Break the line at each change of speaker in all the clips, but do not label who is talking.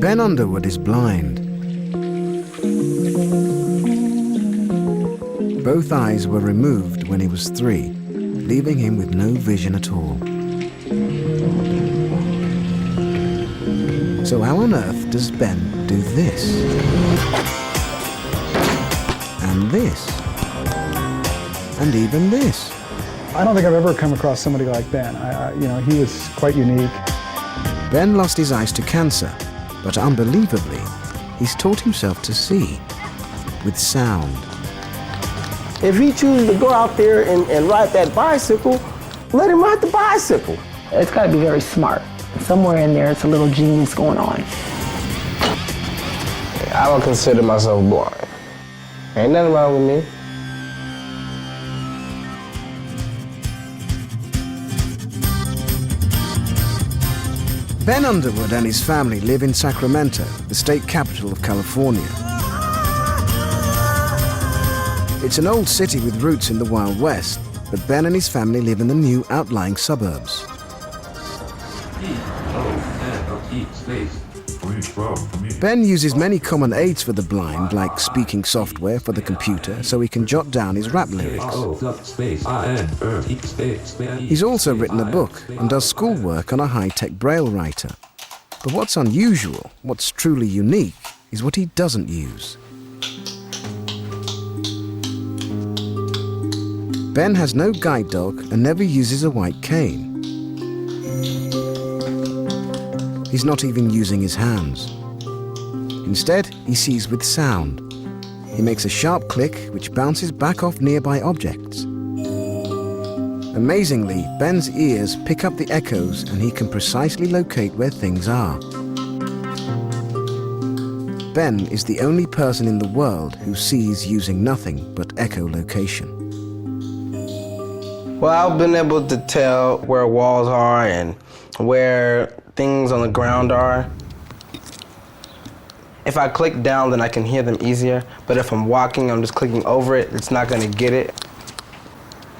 Ben Underwood is blind. Both eyes were removed when he was 3, leaving him with no vision at all. So how on earth does Ben do this? And this? And even this?
I don't think I've ever come across somebody like Ben. He was quite unique.
Ben lost his eyes to cancer, but unbelievably, he's taught himself to see with sound.
If he chooses to go out there and ride that bicycle, let him ride the bicycle.
It's got to be very smart. Somewhere in there, it's a little genius going on.
I don't consider myself blind. Ain't nothing wrong with me.
Ben Underwood and his family live in Sacramento, the state capital of California. It's an old city with roots in the Wild West, but Ben and his family live in the new outlying suburbs. Ben uses many common aids for the blind, like speaking software for the computer, so he can jot down his rap lyrics. He's also written a book and does schoolwork on a high-tech braille writer. But what's unusual, what's truly unique, is what he doesn't use. Ben has no guide dog and never uses a white cane. He's not even using his hands. Instead, he sees with sound. He makes a sharp click which bounces back off nearby objects. Amazingly, Ben's ears pick up the echoes and he can precisely locate where things are. Ben is the only person in the world who sees using nothing but echolocation.
Well, I've been able to tell where walls are and where things on the ground are. If I click down, then I can hear them easier. But if I'm walking, I'm just clicking over it, it's not gonna get it.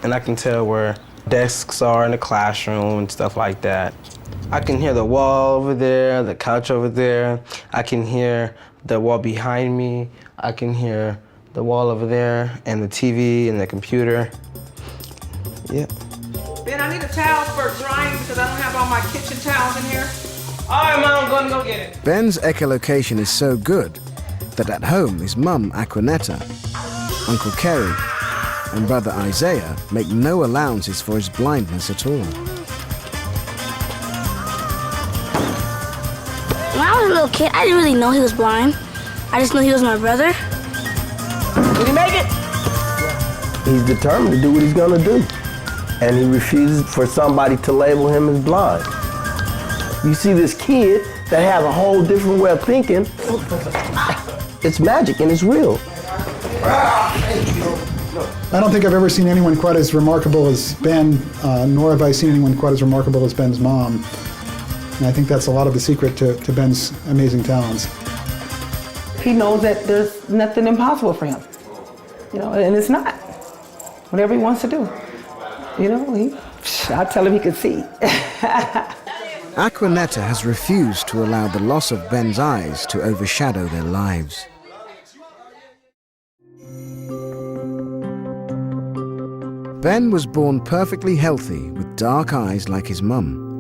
And I can tell where desks are in the classroom and stuff like that. I can hear the wall over there, the couch over there. I can hear the wall behind me. I can hear the wall over there and the TV and the computer. Yeah.
Ben, I need a towel for drying because I don't have all my kitchen towels in here. All right, Mom, I'm gonna go get it.
Ben's echolocation is so good that at home his mum, Aquanetta, Uncle Kerry, and brother Isaiah make no allowances for his blindness at all.
When I was a little kid, I didn't really know he was blind. I just knew he was my brother.
Did he make it? He's determined to do what he's gonna do. And he refuses for somebody to label him as blind. You see this kid that has a whole different way of thinking. It's magic and it's real.
I don't think I've ever seen anyone quite as remarkable as Ben, nor have I seen anyone quite as remarkable as Ben's mom. And I think that's a lot of the secret to Ben's amazing talents.
He knows that there's nothing impossible for him, and it's not. Whatever he wants to do, I tell him he could see.
Aquanetta has refused to allow the loss of Ben's eyes to overshadow their lives. Ben was born perfectly healthy with dark eyes like his mum.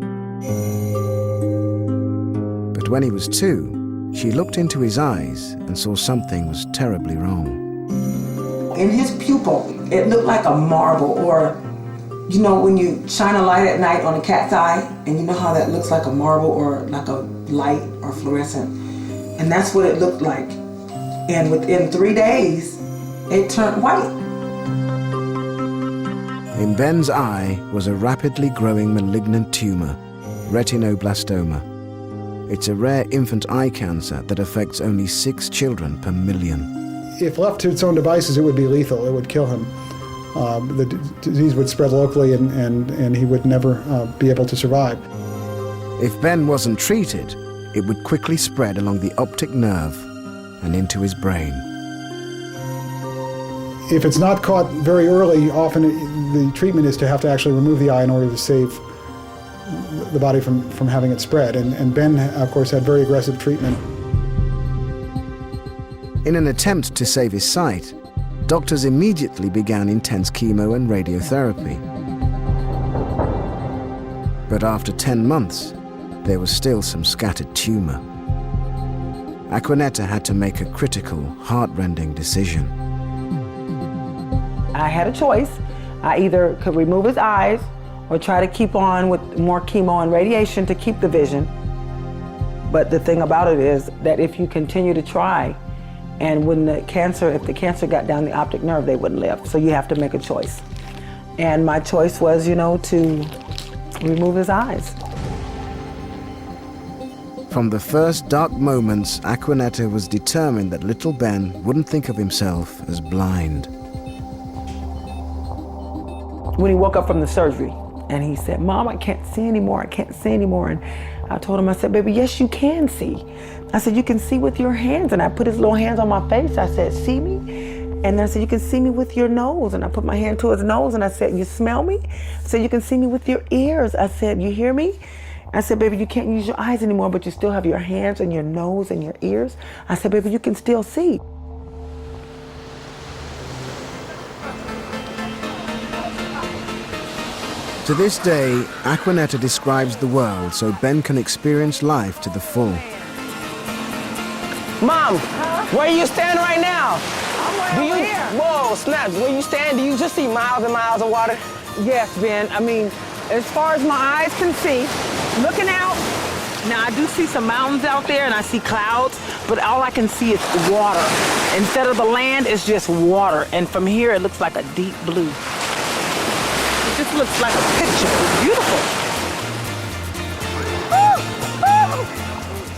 But when he was 2, she looked into his eyes and saw something was terribly wrong.
In his pupil, it looked like a marble, or when you shine a light at night on a cat's eye, and you know how that looks like a marble or like a light or fluorescent. And that's what it looked like. And within 3 days, it turned white.
In Ben's eye was a rapidly growing malignant tumor, retinoblastoma. It's a rare infant eye cancer that affects only 6 children per million.
If left to its own devices, it would be lethal. It would kill him. The disease would spread locally and he would never be able to survive.
If Ben wasn't treated, it would quickly spread along the optic nerve and into his brain.
If it's not caught very early, often the treatment is to have to actually remove the eye in order to save the body from having it spread. And Ben, of course, had very aggressive treatment.
In an attempt to save his sight, doctors immediately began intense chemo and radiotherapy. But after 10 months, there was still some scattered tumor. Aquanetta had to make a critical, heart-rending decision.
I had a choice. I either could remove his eyes or try to keep on with more chemo and radiation to keep the vision. But the thing about it is that if you continue to try, and if the cancer got down the optic nerve, they wouldn't live. So you have to make a choice. And my choice was, to remove his eyes.
From the first dark moments, Aquanetta was determined that little Ben wouldn't think of himself as blind.
When he woke up from the surgery and he said, "Mom, I can't see anymore, I can't see anymore." And I told him, I said, "Baby, yes, you can see." I said, "You can see with your hands." And I put his little hands on my face. I said, "See me?" And I said, "You can see me with your nose." And I put my hand to his nose and I said, "You smell me?" I said, "You can see me with your ears." I said, "You hear me?" I said, "Baby, you can't use your eyes anymore, but you still have your hands and your nose and your ears." I said, "Baby, you can still see."
To this day, Aquanetta describes the world so Ben can experience life to the full.
Mom, where you stand right now?
I'm right here.
Whoa, snaps. Where you stand, do you just see miles and miles of water?
Yes, Ben. I mean, as far as my eyes can see, looking out, now I do see some mountains out there and I see clouds, but all I can see is water. Instead of the land, it's just water. And from here, it looks like a deep blue. It just looks like a picture. It's beautiful.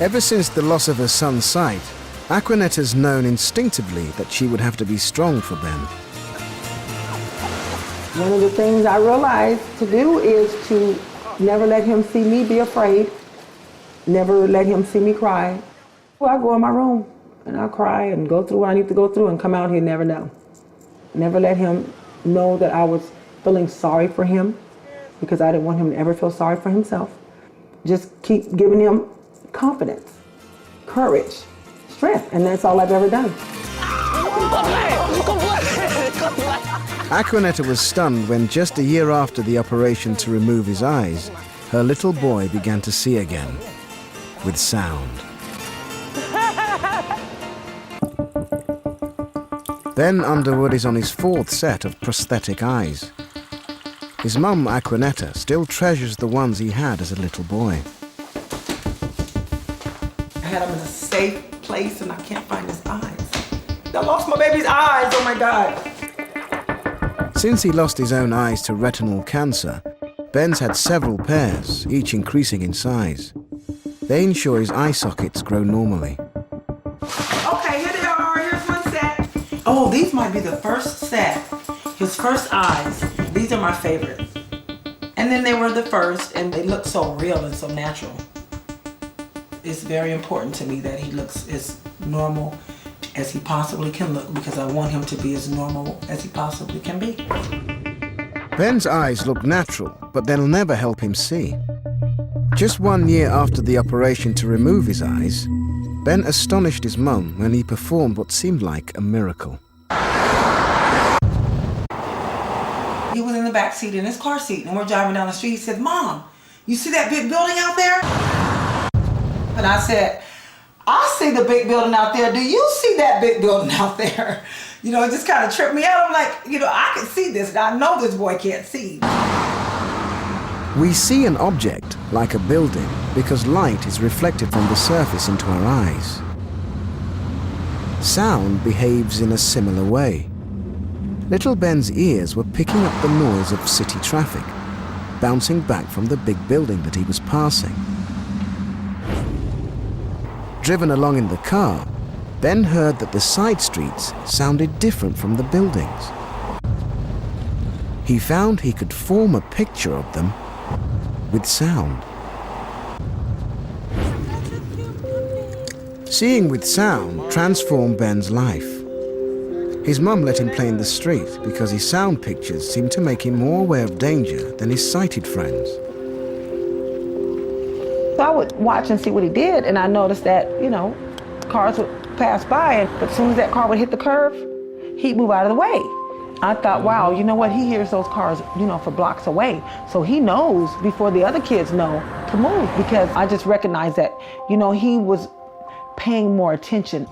Ever since the loss of her son's sight, Aquanetta's known instinctively that she would have to be strong for Ben.
One of the things I realized to do is to never let him see me be afraid, never let him see me cry. Well, I go in my room and I cry and go through what I need to go through and come out, he'd never know. Never let him know that I was feeling sorry for him because I didn't want him to ever feel sorry for himself. Just keep giving him confidence, courage, strength, and that's all I've ever done.
Aquanetta was stunned when just a year after the operation to remove his eyes, her little boy began to see again, with sound. Ben Underwood is on his 4th set of prosthetic eyes. His mum, Aquanetta, still treasures the ones he had as a little boy.
I had him in a safe place and I can't find his eyes. I lost my baby's eyes, oh my God.
Since he lost his own eyes to retinal cancer, Ben's had several pairs, each increasing in size. They ensure his eye sockets grow normally.
Okay, here they are, here's one set. Oh, these might be the first set. His first eyes. These are my favorite. And then they were the first and they look so real and so natural. It's very important to me that he looks as normal as he possibly can look because I want him to be as normal as he possibly can be.
Ben's eyes look natural, but they'll never help him see. Just 1 year after the operation to remove his eyes, Ben astonished his mum when he performed what seemed like a miracle.
He was in the back seat in his car seat and we're driving down the street. He said, "Mom, you see that big building out there?" And I said, "I see the big building out there. Do you see that big building out there?" It just kind of tripped me out. I'm like, I can see this and I know this boy can't see.
We see an object, like a building, because light is reflected from the surface into our eyes. Sound behaves in a similar way. Little Ben's ears were picking up the noise of city traffic, bouncing back from the big building that he was passing. Driven along in the car, Ben heard that the side streets sounded different from the buildings. He found he could form a picture of them with sound. Seeing with sound transformed Ben's life. His mum let him play in the street because his sound pictures seemed to make him more aware of danger than his sighted friends.
So I would watch and see what he did, and I noticed that, cars would pass by, but as soon as that car would hit the curve, he'd move out of the way. I thought, wow, you know what? He hears those cars, for blocks away. So he knows before the other kids know to move, because I just recognized that, he was paying more attention.